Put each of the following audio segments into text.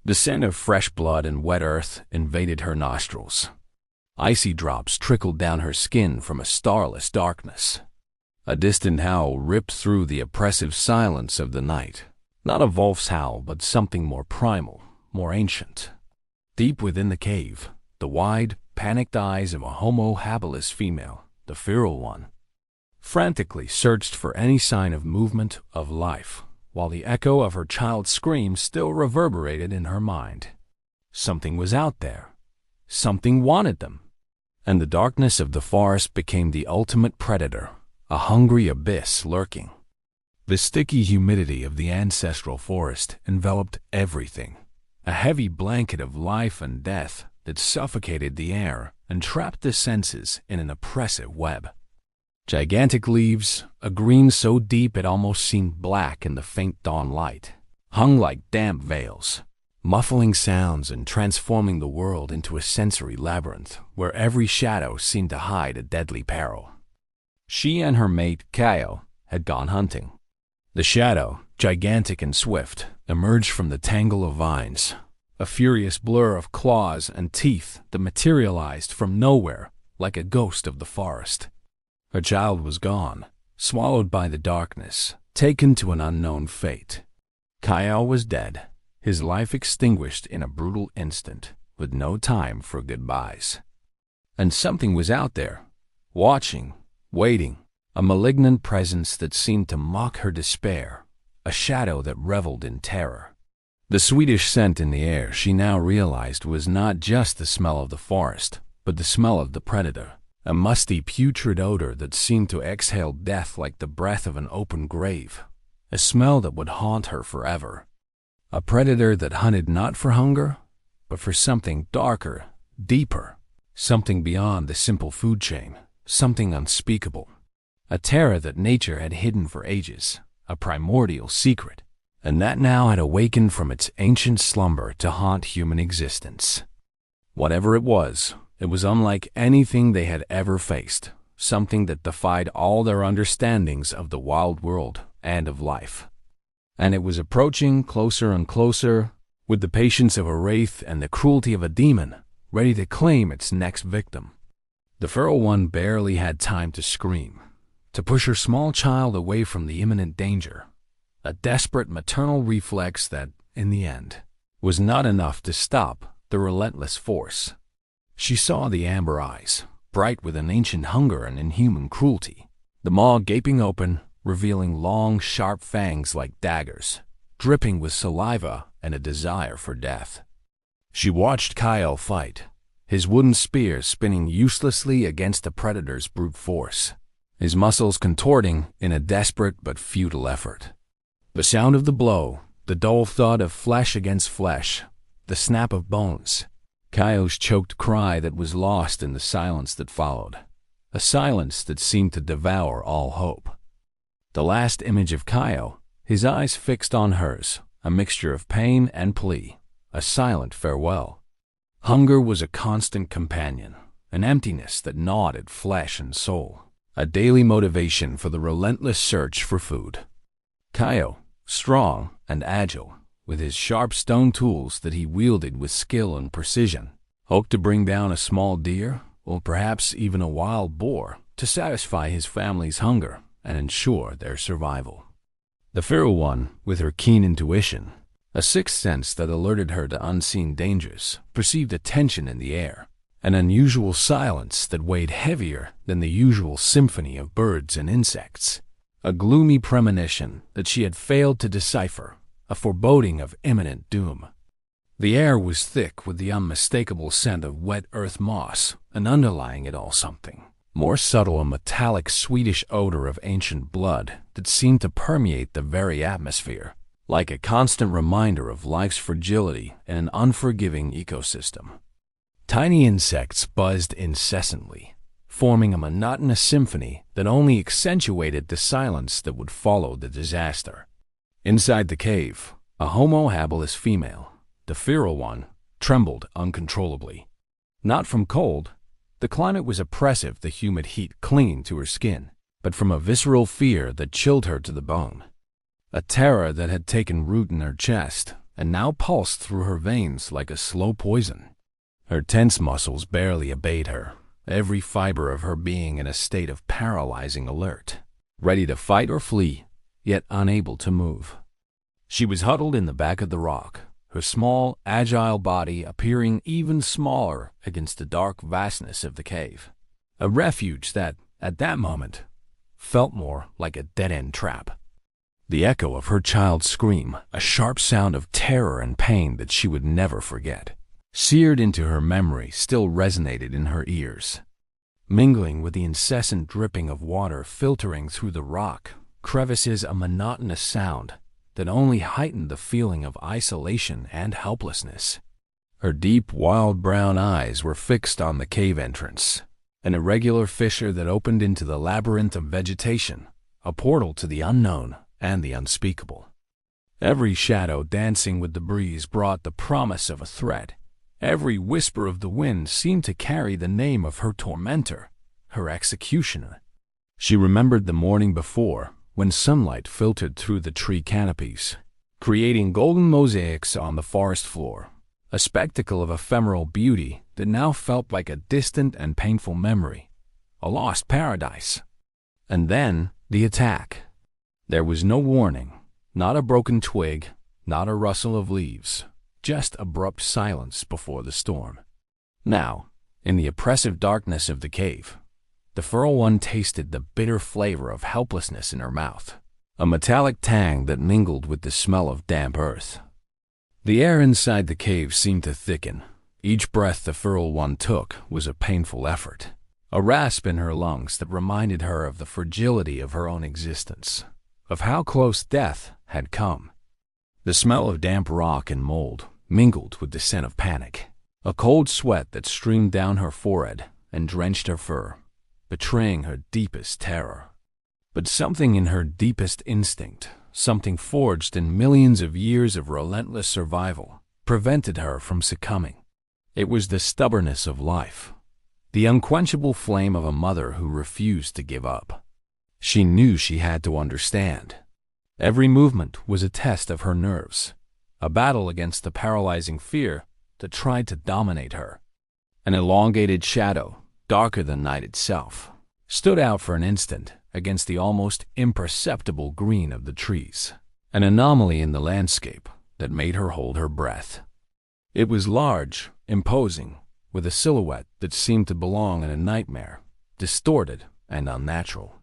The scent of fresh blood and wet earth invaded her nostrils. Icy drops trickled down her skin from a starless darkness. A distant howl ripped through the oppressive silence of the night. Not a wolf's howl, but something more primal, more ancient. Deep within the cave, the wide, panicked eyes of a Homo Habilis female, the feral one, frantically searched for any sign of movement, of life, while the echo of her child's scream still reverberated in her mind. Something was out there. Something wanted them. And the darkness of the forest became the ultimate predator, a hungry abyss lurking. The sticky humidity of the ancestral forest enveloped everything, a heavy blanket of life and death that suffocated the air and trapped the senses in an oppressive web. Gigantic leaves, a green so deep it almost seemed black in the faint dawn light, hung like damp veils, muffling sounds and transforming the world into a sensory labyrinth where every shadow seemed to hide a deadly peril. She and her mate, Kaio, had gone hunting. The shadow, gigantic and swift, emerged from the tangle of vines, a furious blur of claws and teeth that materialized from nowhere like a ghost of the forest. Her child was gone, swallowed by the darkness, taken to an unknown fate. Kaio was dead, his life extinguished in a brutal instant, with no time for goodbyes. And something was out there, watching, waiting, a malignant presence that seemed to mock her despair, a shadow that reveled in terror. The sweetish scent in the air she now realized was not just the smell of the forest, but the smell of the predator, a musty, putrid odor that seemed to exhale death like the breath of an open grave, a smell that would haunt her forever. A predator that hunted not for hunger, but for something darker, deeper, something beyond the simple food chain, something unspeakable. A terror that nature had hidden for ages, a primordial secret, and that now had awakened from its ancient slumber to haunt human existence. Whatever it was unlike anything they had ever faced, something that defied all their understandings of the wild world and of life. And it was approaching closer and closer, with the patience of a wraith and the cruelty of a demon, ready to claim its next victim. The feral one barely had time to scream, to push her small child away from the imminent danger, a desperate maternal reflex that, in the end, was not enough to stop the relentless force. She saw the amber eyes, bright with an ancient hunger and inhuman cruelty, the maw gaping open, revealing long, sharp fangs like daggers, dripping with saliva and a desire for death. She watched Kaio fight, his wooden spear spinning uselessly against the predator's brute force, his muscles contorting in a desperate but futile effort. The sound of the blow, the dull thud of flesh against flesh, the snap of bones, Kaio's choked cry that was lost in the silence that followed, a silence that seemed to devour all hope. The last image of Kaio, his eyes fixed on hers, a mixture of pain and plea, a silent farewell. Hunger was a constant companion, an emptiness that gnawed at flesh and soul, a daily motivation for the relentless search for food. Kaio, strong and agile, with his sharp stone tools that he wielded with skill and precision, hoped to bring down a small deer, or perhaps even a wild boar, to satisfy his family's hunger and ensure their survival. The feral one, with her keen intuition, a sixth sense that alerted her to unseen dangers, perceived a tension in the air, an unusual silence that weighed heavier than the usual symphony of birds and insects, a gloomy premonition that she had failed to decipher, a foreboding of imminent doom. The air was thick with the unmistakable scent of wet earth moss, and underlying it all something more subtle, a metallic sweetish odor of ancient blood that seemed to permeate the very atmosphere, like a constant reminder of life's fragility in an unforgiving ecosystem. Tiny insects buzzed incessantly, forming a monotonous symphony that only accentuated the silence that would follow the disaster. Inside the cave, a Homo Habilis female, the feral one, trembled uncontrollably. Not from cold, the climate was oppressive, the humid heat clinging to her skin, but from a visceral fear that chilled her to the bone. A terror that had taken root in her chest and now pulsed through her veins like a slow poison. Her tense muscles barely obeyed her, every fiber of her being in a state of paralyzing alert, ready to fight or flee, yet unable to move. She was huddled in the back of the rock, her small, agile body appearing even smaller against the dark vastness of the cave. A refuge that, at that moment, felt more like a dead-end trap. The echo of her child's scream, a sharp sound of terror and pain that she would never forget, seared into her memory, still resonated in her ears. Mingling with the incessant dripping of water filtering through the rock crevices, a monotonous sound that only heightened the feeling of isolation and helplessness. Her deep, wild brown eyes were fixed on the cave entrance, an irregular fissure that opened into the labyrinth of vegetation, a portal to the unknown and the unspeakable. Every shadow dancing with the breeze brought the promise of a threat. Every whisper of the wind seemed to carry the name of her tormentor, her executioner. She remembered the morning before, when sunlight filtered through the tree canopies, creating golden mosaics on the forest floor, a spectacle of ephemeral beauty that now felt like a distant and painful memory, a lost paradise. And then the attack. There was no warning, not a broken twig, not a rustle of leaves, just abrupt silence before the storm. Now, in the oppressive darkness of the cave, the feral one tasted the bitter flavor of helplessness in her mouth, a metallic tang that mingled with the smell of damp earth. The air inside the cave seemed to thicken. Each breath the feral one took was a painful effort, a rasp in her lungs that reminded her of the fragility of her own existence, of how close death had come. The smell of damp rock and mold mingled with the scent of panic, a cold sweat that streamed down her forehead and drenched her fur, betraying her deepest terror. But something in her deepest instinct, something forged in millions of years of relentless survival, prevented her from succumbing. It was the stubbornness of life, the unquenchable flame of a mother who refused to give up. She knew she had to understand. Every movement was a test of her nerves, a battle against the paralyzing fear that tried to dominate her. An elongated shadow, darker than night itself, stood out for an instant against the almost imperceptible green of the trees, an anomaly in the landscape that made her hold her breath. It was large, imposing, with a silhouette that seemed to belong in a nightmare, distorted and unnatural.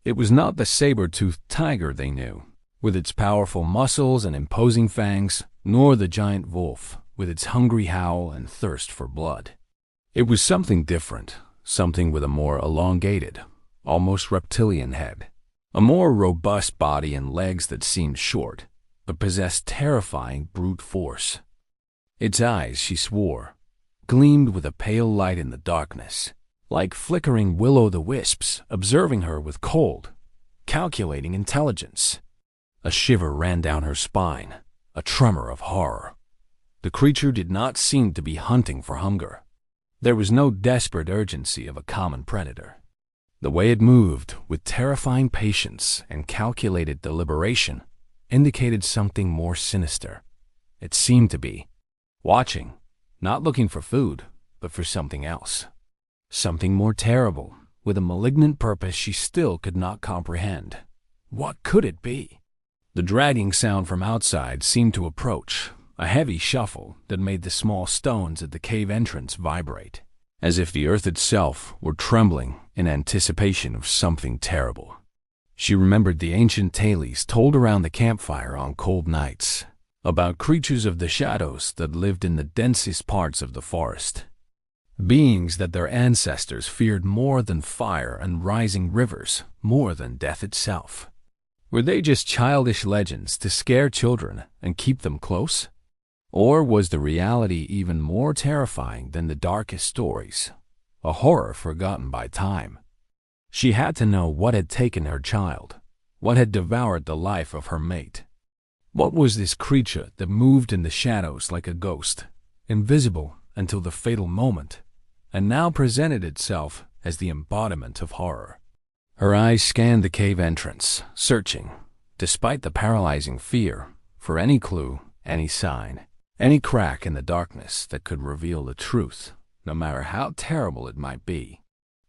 It was not the saber-toothed tiger they knew, with its powerful muscles and imposing fangs, nor the giant wolf, with its hungry howl and thirst for blood. It was something different, something with a more elongated, almost reptilian head, a more robust body and legs that seemed short, but possessed terrifying brute force. Its eyes, she swore, gleamed with a pale light in the darkness, like flickering will-o'-the-wisps observing her with cold, calculating intelligence. A shiver ran down her spine, a tremor of horror. The creature did not seem to be hunting for hunger. There was no desperate urgency of a common predator. The way it moved, with terrifying patience and calculated deliberation, indicated something more sinister. It seemed to be watching, not looking for food, but for something else. Something more terrible, with a malignant purpose she still could not comprehend. What could it be? The dragging sound from outside seemed to approach, a heavy shuffle that made the small stones at the cave entrance vibrate, as if the earth itself were trembling in anticipation of something terrible. She remembered the ancient tales told around the campfire on cold nights, about creatures of the shadows that lived in the densest parts of the forest. Beings that their ancestors feared more than fire and rising rivers, more than death itself. Were they just childish legends to scare children and keep them close? Or was the reality even more terrifying than the darkest stories, a horror forgotten by time? She had to know what had taken her child, what had devoured the life of her mate. What was this creature that moved in the shadows like a ghost, invisible until the fatal moment, and now presented itself as the embodiment of horror? Her eyes scanned the cave entrance, searching, despite the paralyzing fear, for any clue, any sign, any crack in the darkness that could reveal the truth, no matter how terrible it might be.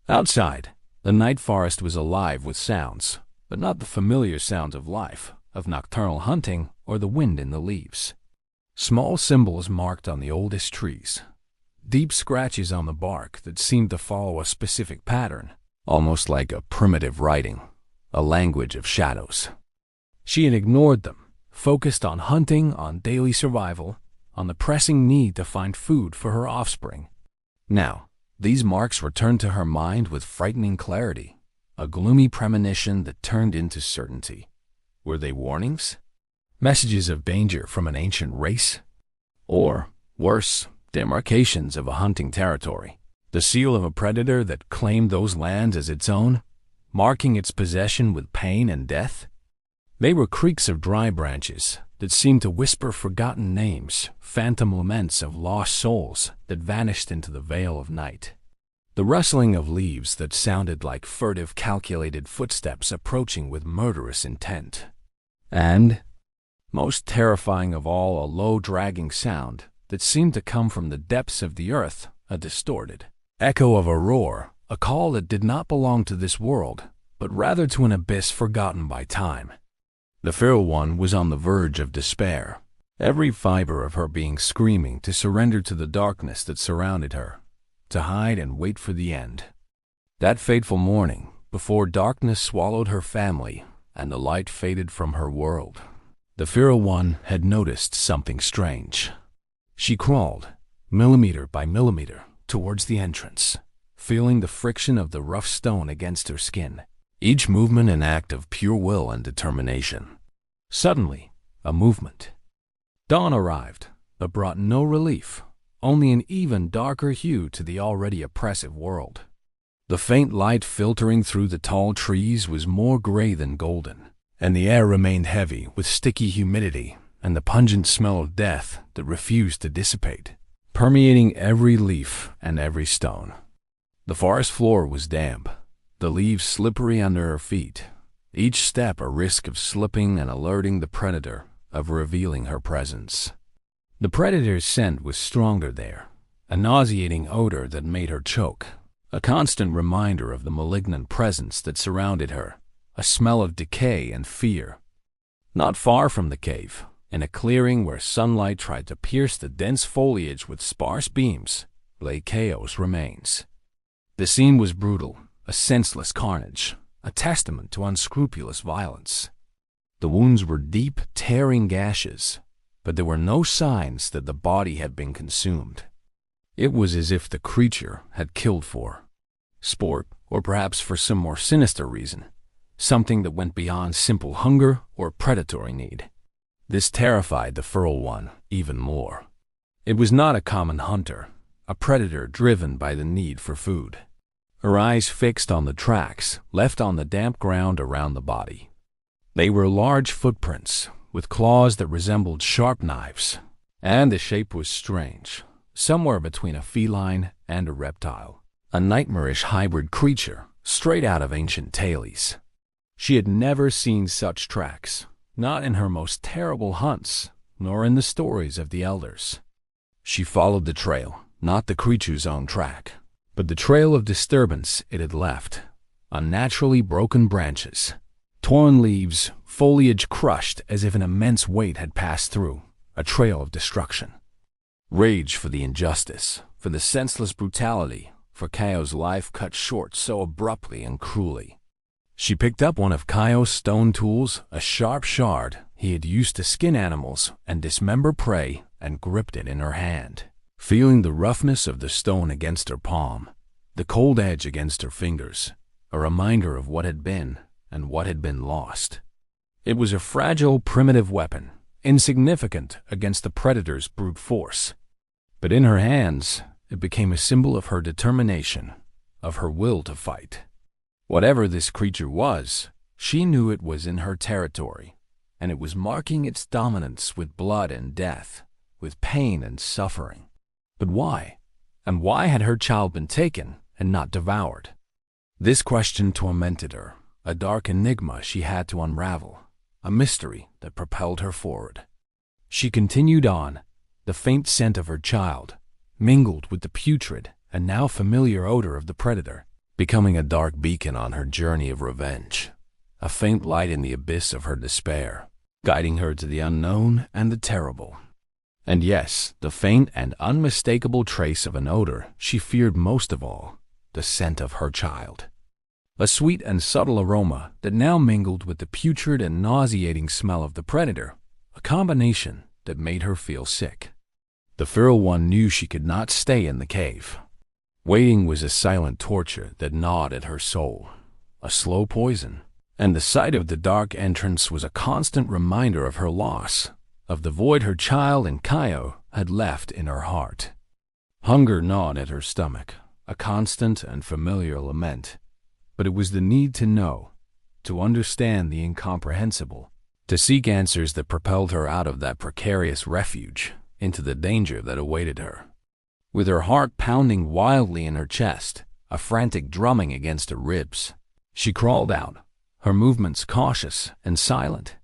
Outside, the night forest was alive with sounds, but not the familiar sounds of life, of nocturnal hunting or the wind in the leaves. Small symbols marked on the oldest trees, deep scratches on the bark that seemed to follow a specific pattern, almost like a primitive writing, a language of shadows. She had ignored them, focused on hunting, on daily survival, on the pressing need to find food for her offspring. Now, these marks returned to her mind with frightening clarity, a gloomy premonition that turned into certainty. Were they warnings? Messages of danger from an ancient race? Or, worse, demarcations of a hunting territory, the seal of a predator that claimed those lands as its own, marking its possession with pain and death? They were creaks of dry branches that seemed to whisper forgotten names, phantom laments of lost souls that vanished into the veil of night. The rustling of leaves that sounded like furtive, calculated footsteps approaching with murderous intent. And, most terrifying of all, a low, dragging sound that seemed to come from the depths of the earth, a distorted echo of a roar, a call that did not belong to this world, but rather to an abyss forgotten by time. The feral one was on the verge of despair, every fiber of her being screaming to surrender to the darkness that surrounded her, to hide and wait for the end. That fateful morning, before darkness swallowed her family and the light faded from her world, the feral one had noticed something strange. She crawled, millimeter by millimeter, towards the entrance, feeling the friction of the rough stone against her skin, each movement an act of pure will and determination. Suddenly, a movement. Dawn arrived, but brought no relief, only an even darker hue to the already oppressive world. The faint light filtering through the tall trees was more gray than golden, and the air remained heavy with sticky humidity and the pungent smell of death that refused to dissipate, permeating every leaf and every stone. The forest floor was damp, the leaves slippery under her feet, each step a risk of slipping and alerting the predator, of revealing her presence. The predator's scent was stronger there, a nauseating odor that made her choke, a constant reminder of the malignant presence that surrounded her, a smell of decay and fear. Not far from the cave, in a clearing where sunlight tried to pierce the dense foliage with sparse beams, lay Kao's remains. The scene was brutal, a senseless carnage, a testament to unscrupulous violence. The wounds were deep, tearing gashes, but there were no signs that the body had been consumed. It was as if the creature had killed for sport, or perhaps for some more sinister reason, something that went beyond simple hunger or predatory need. This terrified the feral one even more. It was not a common hunter, a predator driven by the need for food. Her eyes fixed on the tracks left on the damp ground around the body. They were large footprints, with claws that resembled sharp knives, and the shape was strange, somewhere between a feline and a reptile, a nightmarish hybrid creature straight out of ancient tales. She had never seen such tracks, not in her most terrible hunts, nor in the stories of the elders. She followed the trail, not the creature's own track, but the trail of disturbance it had left, unnaturally broken branches, torn leaves, foliage crushed as if an immense weight had passed through, a trail of destruction. Rage for the injustice, for the senseless brutality, for Kao's life cut short so abruptly and cruelly. She picked up one of Kao's stone tools, a sharp shard he had used to skin animals and dismember prey, and gripped it in her hand, feeling the roughness of the stone against her palm, the cold edge against her fingers, a reminder of what had been and what had been lost. It was a fragile, primitive weapon, insignificant against the predator's brute force. But in her hands, it became a symbol of her determination, of her will to fight. Whatever this creature was, she knew it was in her territory, and it was marking its dominance with blood and death, with pain and suffering. But why? And why had her child been taken and not devoured? This question tormented her, a dark enigma she had to unravel, a mystery that propelled her forward. She continued on, the faint scent of her child, mingled with the putrid and now familiar odor of the predator, becoming a dark beacon on her journey of revenge, a faint light in the abyss of her despair, guiding her to the unknown and the terrible. And yes, the faint and unmistakable trace of an odor she feared most of all, the scent of her child. A sweet and subtle aroma that now mingled with the putrid and nauseating smell of the predator, a combination that made her feel sick. The feral one knew she could not stay in the cave. Waiting was a silent torture that gnawed at her soul, a slow poison, and the sight of the dark entrance was a constant reminder of her loss, of the void her child and Kaio had left in her heart. Hunger gnawed at her stomach, a constant and familiar lament, but it was the need to know, to understand the incomprehensible, to seek answers that propelled her out of that precarious refuge into the danger that awaited her. With her heart pounding wildly in her chest, a frantic drumming against her ribs, she crawled out, her movements cautious and silent,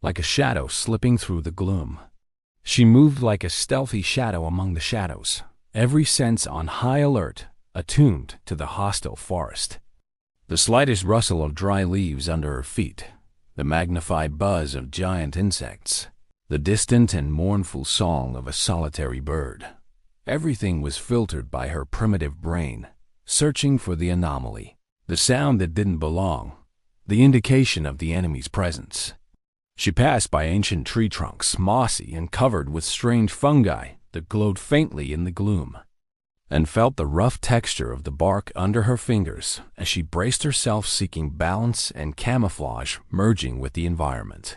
like a shadow slipping through the gloom. She moved like a stealthy shadow among the shadows, every sense on high alert, attuned to the hostile forest. The slightest rustle of dry leaves under her feet, the magnified buzz of giant insects, the distant and mournful song of a solitary bird. Everything was filtered by her primitive brain, searching for the anomaly, the sound that didn't belong, the indication of the enemy's presence. She passed by ancient tree trunks, mossy and covered with strange fungi that glowed faintly in the gloom, and felt the rough texture of the bark under her fingers as she braced herself, seeking balance and camouflage merging with the environment.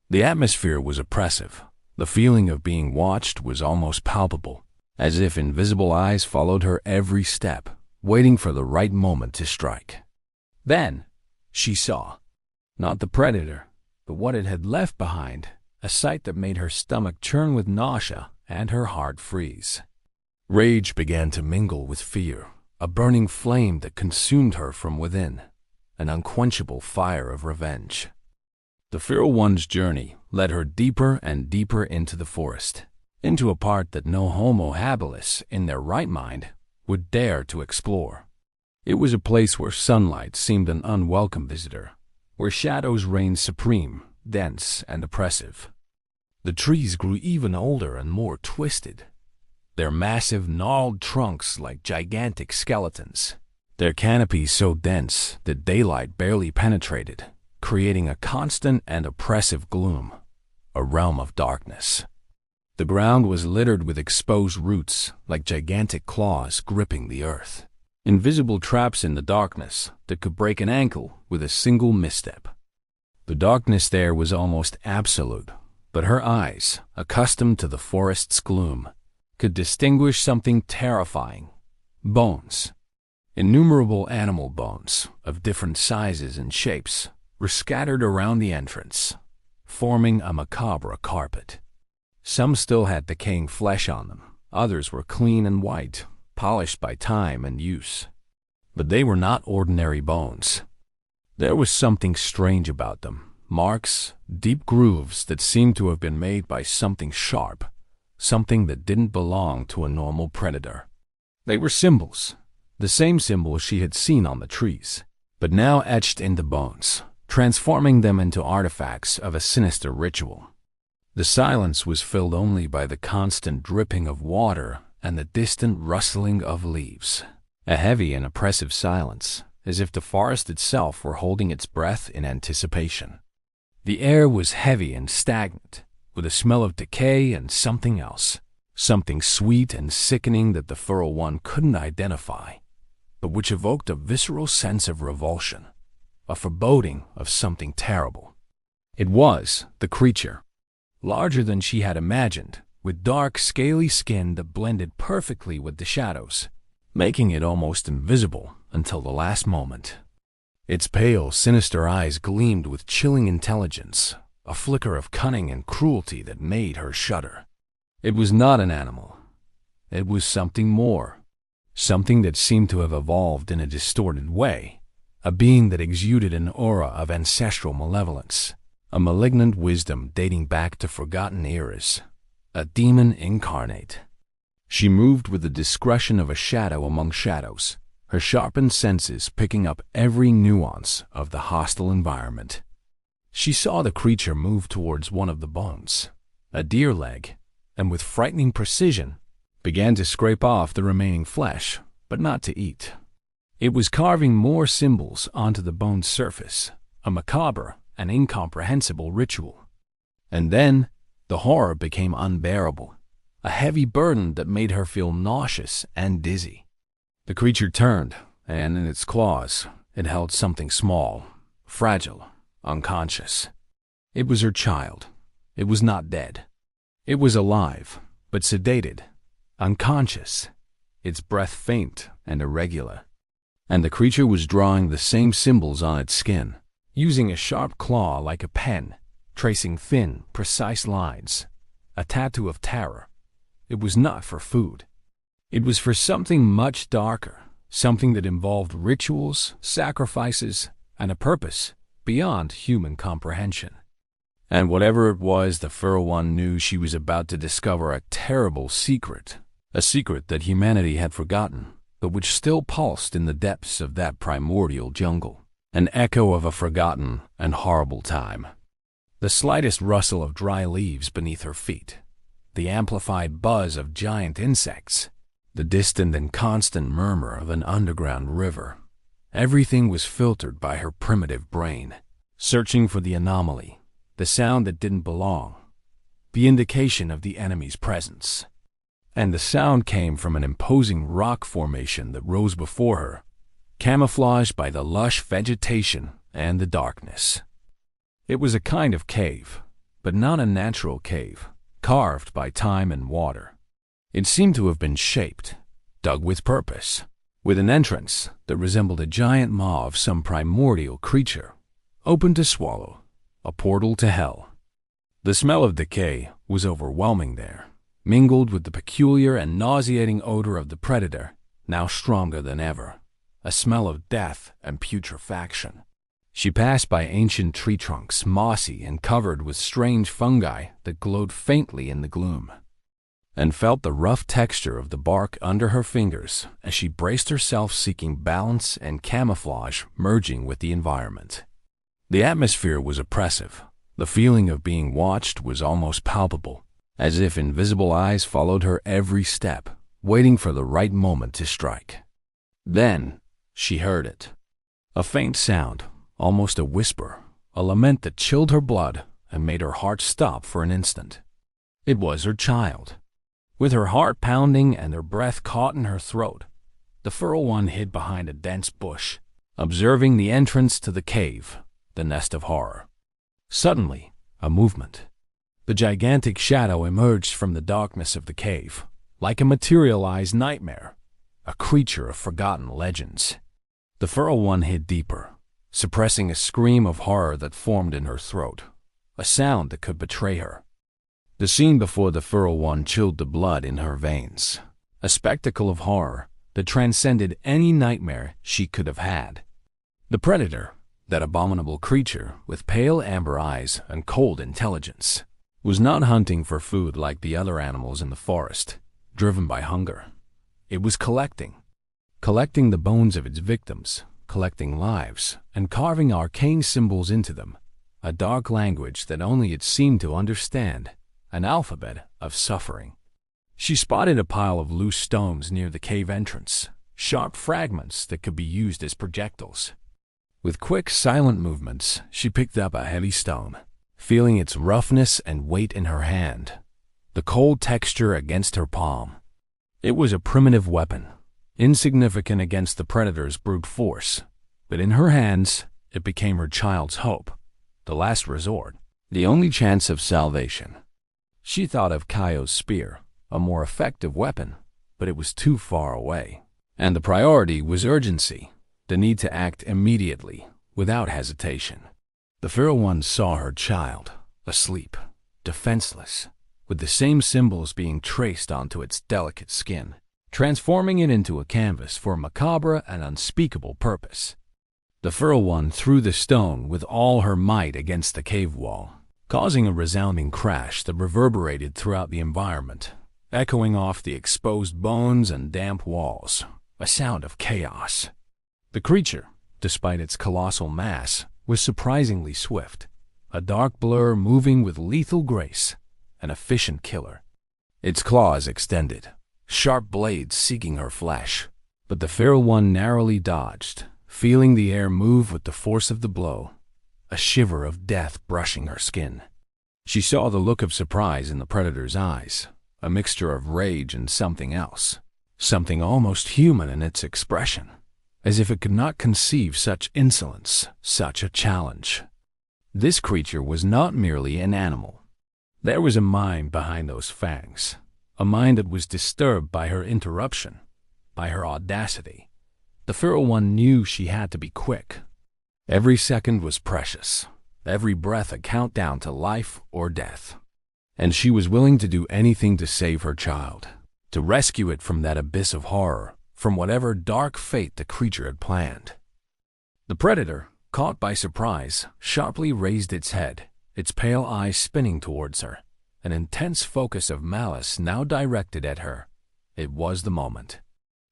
The atmosphere was oppressive. The feeling of being watched was almost palpable, as if invisible eyes followed her every step, waiting for the right moment to strike. Then she saw, not the predator, but what it had left behind, a sight that made her stomach churn with nausea and her heart freeze. Rage began to mingle with fear, a burning flame that consumed her from within, an unquenchable fire of revenge. The feral one's journey led her deeper and deeper into the forest, into a part that no Homo Habilis in their right mind would dare to explore. It was a place where sunlight seemed an unwelcome visitor, where shadows reigned supreme, dense and oppressive. The trees grew even older and more twisted, their massive, gnarled trunks like gigantic skeletons, their canopies so dense that daylight barely penetrated, creating a constant and oppressive gloom, a realm of darkness. The ground was littered with exposed roots like gigantic claws gripping the earth, invisible traps in the darkness that could break an ankle with a single misstep. The darkness there was almost absolute, but her eyes, accustomed to the forest's gloom, could distinguish something terrifying: bones. Innumerable animal bones of different sizes and shapes were scattered around the entrance, forming a macabre carpet. Some still had decaying flesh on them, others were clean and white, polished by time and use. But they were not ordinary bones. There was something strange about them, marks, deep grooves that seemed to have been made by something sharp, something that didn't belong to a normal predator. They were symbols, the same symbols she had seen on the trees, but now etched into bones, transforming them into artifacts of a sinister ritual. The silence was filled only by the constant dripping of water and the distant rustling of leaves, a heavy and oppressive silence, as if the forest itself were holding its breath in anticipation. The air was heavy and stagnant, with a smell of decay and something else, something sweet and sickening that the feral one couldn't identify, but which evoked a visceral sense of revulsion, a foreboding of something terrible. It was the creature, larger than she had imagined, with dark, scaly skin that blended perfectly with the shadows, making it almost invisible until the last moment. Its pale, sinister eyes gleamed with chilling intelligence, a flicker of cunning and cruelty that made her shudder. It was not an animal. It was something more, something that seemed to have evolved in a distorted way, a being that exuded an aura of ancestral malevolence, a malignant wisdom dating back to forgotten eras. a demon incarnate. She moved with the discretion of a shadow among shadows, her sharpened senses picking up every nuance of the hostile environment. She saw the creature move towards one of the bones, a deer leg, and with frightening precision began to scrape off the remaining flesh, but not to eat. It was carving more symbols onto the bone's surface, a macabre and incomprehensible ritual. And then the horror became unbearable, a heavy burden that made her feel nauseous and dizzy. The creature turned, and in its claws it held something small, fragile, unconscious. It was her child. It was not dead. It was alive, but sedated, unconscious, its breath faint and irregular. And the creature was drawing the same symbols on its skin, using a sharp claw like a pen, tracing thin, precise lines, a tattoo of terror. It was not for food. It was for something much darker, something that involved rituals, sacrifices, and a purpose beyond human comprehension. And whatever it was, the Feral One knew she was about to discover a terrible secret, a secret that humanity had forgotten, but which still pulsed in the depths of that primordial jungle, an echo of a forgotten and horrible time. The slightest rustle of dry leaves beneath her feet, the amplified buzz of giant insects, the distant and constant murmur of an underground river. Everything was filtered by her primitive brain, searching for the anomaly, the sound that didn't belong, the indication of the enemy's presence. And the sound came from an imposing rock formation that rose before her, camouflaged by the lush vegetation and the darkness. It was a kind of cave, but not a natural cave, carved by time and water. It seemed to have been shaped, dug with purpose, with an entrance that resembled a giant maw of some primordial creature, open to swallow, a portal to hell. The smell of decay was overwhelming there, mingled with the peculiar and nauseating odor of the predator, now stronger than ever, a smell of death and putrefaction. She passed by ancient tree trunks, mossy and covered with strange fungi that glowed faintly in the gloom, and felt the rough texture of the bark under her fingers as she braced herself, seeking balance and camouflage merging with the environment. The atmosphere was oppressive. The feeling of being watched was almost palpable, as if invisible eyes followed her every step, waiting for the right moment to strike. Then she heard it. A faint sound, almost a whisper, a lament that chilled her blood and made her heart stop for an instant. It was her child. With her heart pounding and her breath caught in her throat, the Feral One hid behind a dense bush, observing the entrance to the cave, the nest of horror. Suddenly, a movement. The gigantic shadow emerged from the darkness of the cave, like a materialized nightmare, a creature of forgotten legends. The Feral One hid deeper, suppressing a scream of horror that formed in her throat, a sound that could betray her. The scene before the Feral One chilled the blood in her veins, a spectacle of horror that transcended any nightmare she could have had. The predator, that abominable creature with pale amber eyes and cold intelligence, was not hunting for food like the other animals in the forest, driven by hunger. It was collecting the bones of its victims, collecting lives, and carving arcane symbols into them, a dark language that only it seemed to understand, an alphabet of suffering. She spotted a pile of loose stones near the cave entrance, sharp fragments that could be used as projectiles. With quick, silent movements, she picked up a heavy stone, feeling its roughness and weight in her hand, the cold texture against her palm. It was a primitive weapon, insignificant against the predator's brute force, but in her hands, it became her child's hope, the last resort, the only chance of salvation. She thought of Kaio's spear, a more effective weapon, but it was too far away. And the priority was urgency, the need to act immediately, without hesitation. The Feral One saw her child, asleep, defenseless, with the same symbols being traced onto its delicate skin, transforming it into a canvas for a macabre and unspeakable purpose. The Feral One threw the stone with all her might against the cave wall, causing a resounding crash that reverberated throughout the environment, echoing off the exposed bones and damp walls, a sound of chaos. The creature, despite its colossal mass, was surprisingly swift, a dark blur moving with lethal grace, an efficient killer. Its claws extended, sharp blades seeking her flesh, but the feral one narrowly dodged, feeling the air move with the force of the blow, a shiver of death brushing her skin. She saw the look of surprise in the predator's eyes, a mixture of rage and something else, something almost human in its expression, as if it could not conceive such insolence, such a challenge. This creature was not merely an animal. There was a mind behind those fangs, a mind that was disturbed by her interruption, by her audacity. The feral one knew she had to be quick. Every second was precious, every breath a countdown to life or death. And she was willing to do anything to save her child, to rescue it from that abyss of horror, from whatever dark fate the creature had planned. The predator, caught by surprise, sharply raised its head, its pale eyes spinning towards her, an intense focus of malice now directed at her. It was the moment.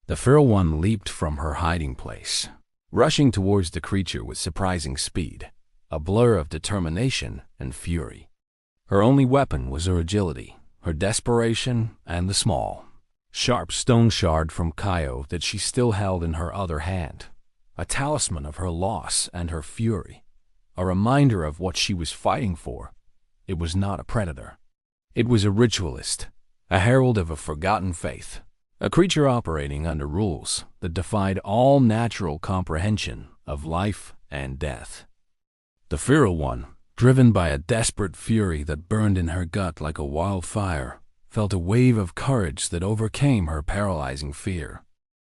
The feral one leaped from her hiding place, rushing towards the creature with surprising speed, a blur of determination and fury. Her only weapon was her agility, her desperation, and the small, sharp stone shard from Kaio that she still held in her other hand, a talisman of her loss and her fury, a reminder of what she was fighting for. It was not a predator. It was a ritualist, a herald of a forgotten faith, a creature operating under rules that defied all natural comprehension of life and death. The feral one, driven by a desperate fury that burned in her gut like a wildfire, felt a wave of courage that overcame her paralyzing fear.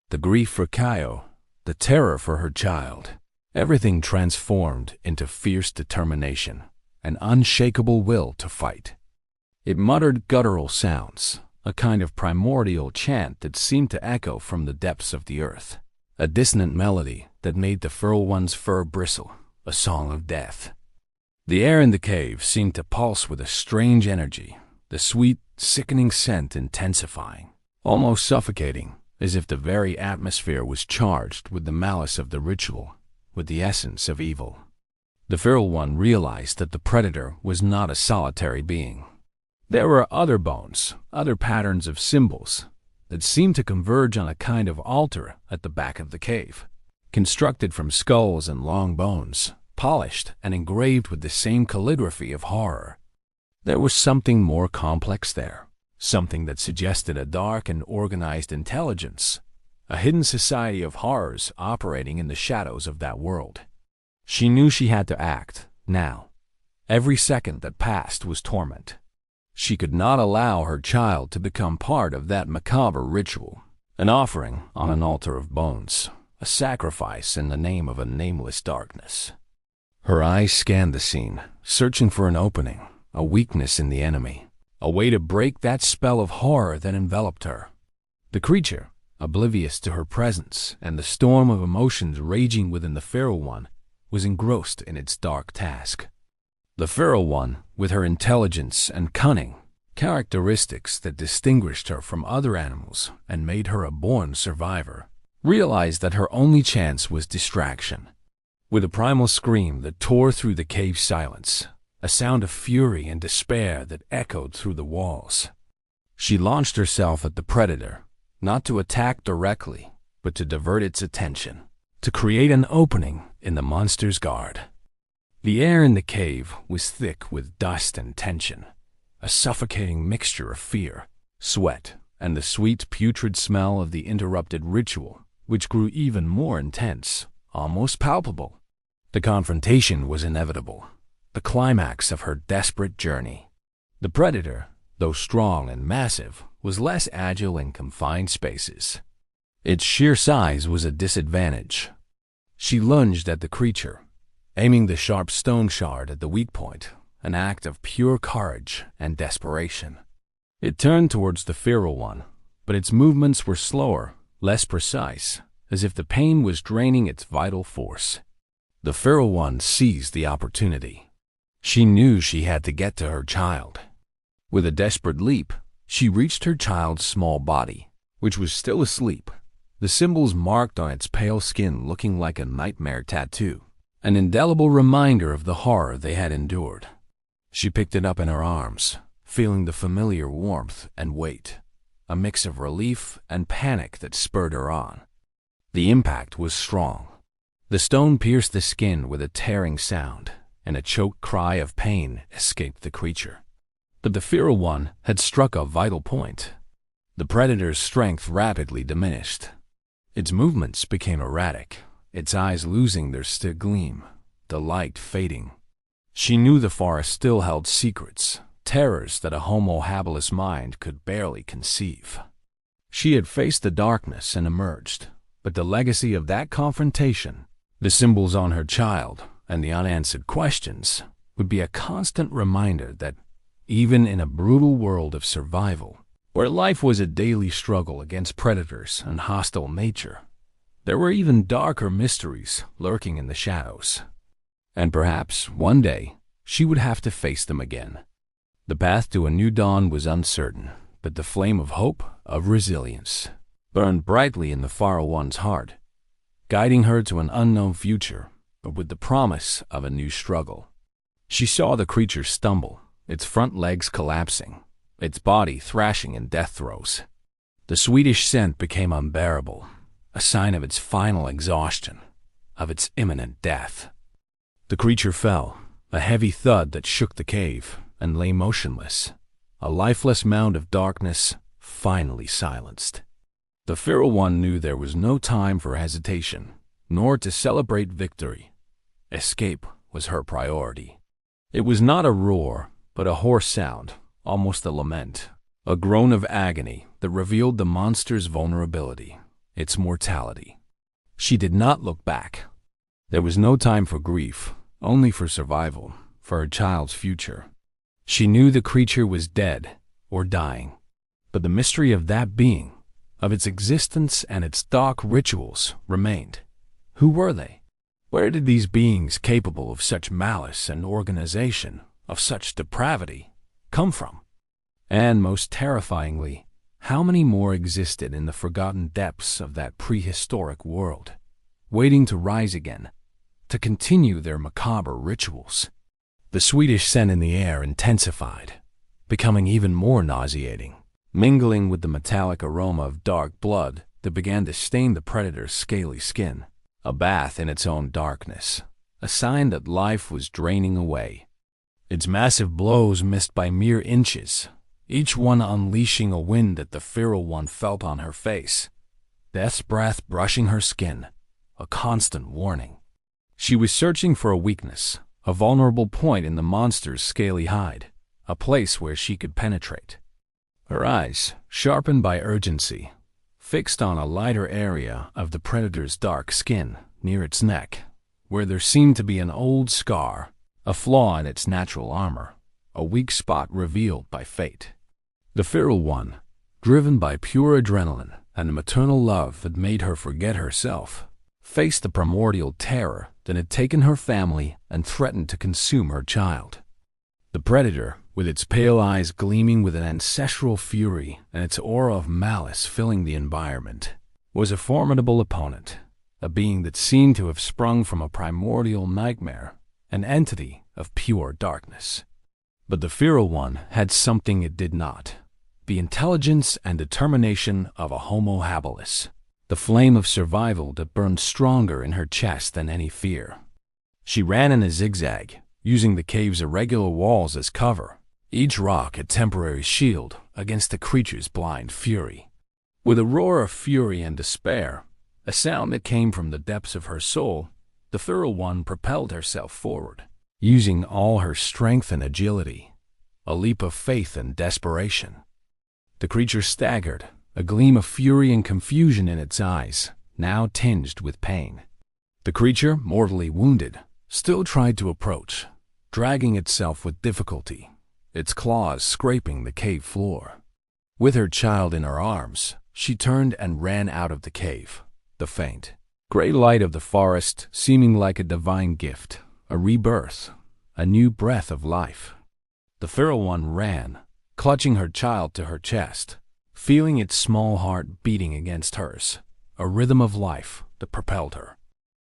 The grief for Kaio, the terror for her child, everything transformed into fierce determination, an unshakable will to fight. It muttered guttural sounds, a kind of primordial chant that seemed to echo from the depths of the earth, a dissonant melody that made the feral one's fur bristle, a song of death. The air in the cave seemed to pulse with a strange energy, the sweet, sickening scent intensifying, almost suffocating, as if the very atmosphere was charged with the malice of the ritual, with the essence of evil. The feral one realized that the predator was not a solitary being. There were other bones, other patterns of symbols, that seemed to converge on a kind of altar at the back of the cave, constructed from skulls and long bones, polished and engraved with the same calligraphy of horror. There was something more complex there, something that suggested a dark and organized intelligence, a hidden society of horrors operating in the shadows of that world. She knew she had to act, now. Every second that passed was torment. She could not allow her child to become part of that macabre ritual, an offering on an altar of bones, a sacrifice in the name of a nameless darkness. Her eyes scanned the scene, searching for an opening, a weakness in the enemy, a way to break that spell of horror that enveloped her. The creature, oblivious to her presence and the storm of emotions raging within the feral one, was engrossed in its dark task. The feral one, with her intelligence and cunning, characteristics that distinguished her from other animals and made her a born survivor, realized that her only chance was distraction. With a primal scream that tore through the cave silence, a sound of fury and despair that echoed through the walls, she launched herself at the predator, not to attack directly, but to divert its attention, to create an opening in the monster's guard. The air in the cave was thick with dust and tension, a suffocating mixture of fear, sweat, and the sweet putrid smell of the interrupted ritual, which grew even more intense, almost palpable. The confrontation was inevitable, the climax of her desperate journey. The predator, though strong and massive, was less agile in confined spaces. Its sheer size was a disadvantage. She lunged at the creature, aiming the sharp stone shard at the weak point, an act of pure courage and desperation. It turned towards the feral one, but its movements were slower, less precise, as if the pain was draining its vital force. The feral one seized the opportunity. She knew she had to get to her child. With a desperate leap, she reached her child's small body, which was still asleep, the symbols marked on its pale skin looking like a nightmare tattoo, an indelible reminder of the horror they had endured. She picked it up in her arms, feeling the familiar warmth and weight, a mix of relief and panic that spurred her on. The impact was strong. The stone pierced the skin with a tearing sound, and a choked cry of pain escaped the creature. But the feral one had struck a vital point. The predator's strength rapidly diminished. Its movements became erratic, its eyes losing their still gleam, the light fading. She knew the forest still held secrets, terrors that a Homo Habilis mind could barely conceive. She had faced the darkness and emerged, but the legacy of that confrontation, the symbols on her child, and the unanswered questions, would be a constant reminder that even in a brutal world of survival, where life was a daily struggle against predators and hostile nature, there were even darker mysteries lurking in the shadows. And perhaps one day she would have to face them again. The path to a new dawn was uncertain, but the flame of hope, of resilience, burned brightly in the feral one's heart, guiding her to an unknown future, but with the promise of a new struggle. She saw the creature stumble, its front legs collapsing, its body thrashing in death throes. The sweetish scent became unbearable, a sign of its final exhaustion, of its imminent death. The creature fell, a heavy thud that shook the cave, and lay motionless, a lifeless mound of darkness, finally silenced. The feral one knew there was no time for hesitation, nor to celebrate victory. Escape was her priority. It was not a roar, but a hoarse sound, almost a lament, a groan of agony that revealed the monster's vulnerability, its mortality. She did not look back. There was no time for grief, only for survival, for her child's future. She knew the creature was dead or dying, but the mystery of that being, of its existence and its dark rituals, remained. Who were they? Where did these beings capable of such malice and organization, of such depravity, come from? And most terrifyingly, how many more existed in the forgotten depths of that prehistoric world, waiting to rise again, to continue their macabre rituals? The sweetish scent in the air intensified, becoming even more nauseating, mingling with the metallic aroma of dark blood that began to stain the predator's scaly skin, a bath in its own darkness, a sign that life was draining away. Its massive blows missed by mere inches, each one unleashing a wind that the feral one felt on her face, death's breath brushing her skin, a constant warning. She was searching for a weakness, a vulnerable point in the monster's scaly hide, a place where she could penetrate. Her eyes, sharpened by urgency, fixed on a lighter area of the predator's dark skin near its neck, where there seemed to be an old scar, a flaw in its natural armor, a weak spot revealed by fate. The feral one, driven by pure adrenaline and a maternal love that made her forget herself, faced the primordial terror that had taken her family and threatened to consume her child. The predator, with its pale eyes gleaming with an ancestral fury and its aura of malice filling the environment, was a formidable opponent, a being that seemed to have sprung from a primordial nightmare, an entity of pure darkness. But the feral one had something it did not, the intelligence and determination of a Homo Habilis, the flame of survival that burned stronger in her chest than any fear. She ran in a zigzag, using the cave's irregular walls as cover, each rock a temporary shield against the creature's blind fury. With a roar of fury and despair, a sound that came from the depths of her soul, the feral one propelled herself forward, using all her strength and agility, a leap of faith and desperation. The creature staggered, a gleam of fury and confusion in its eyes, now tinged with pain. The creature, mortally wounded, still tried to approach, dragging itself with difficulty, its claws scraping the cave floor. With her child in her arms, she turned and ran out of the cave, the faint, gray light of the forest seeming like a divine gift, a rebirth, a new breath of life. The feral one ran, clutching her child to her chest, feeling its small heart beating against hers, a rhythm of life that propelled her.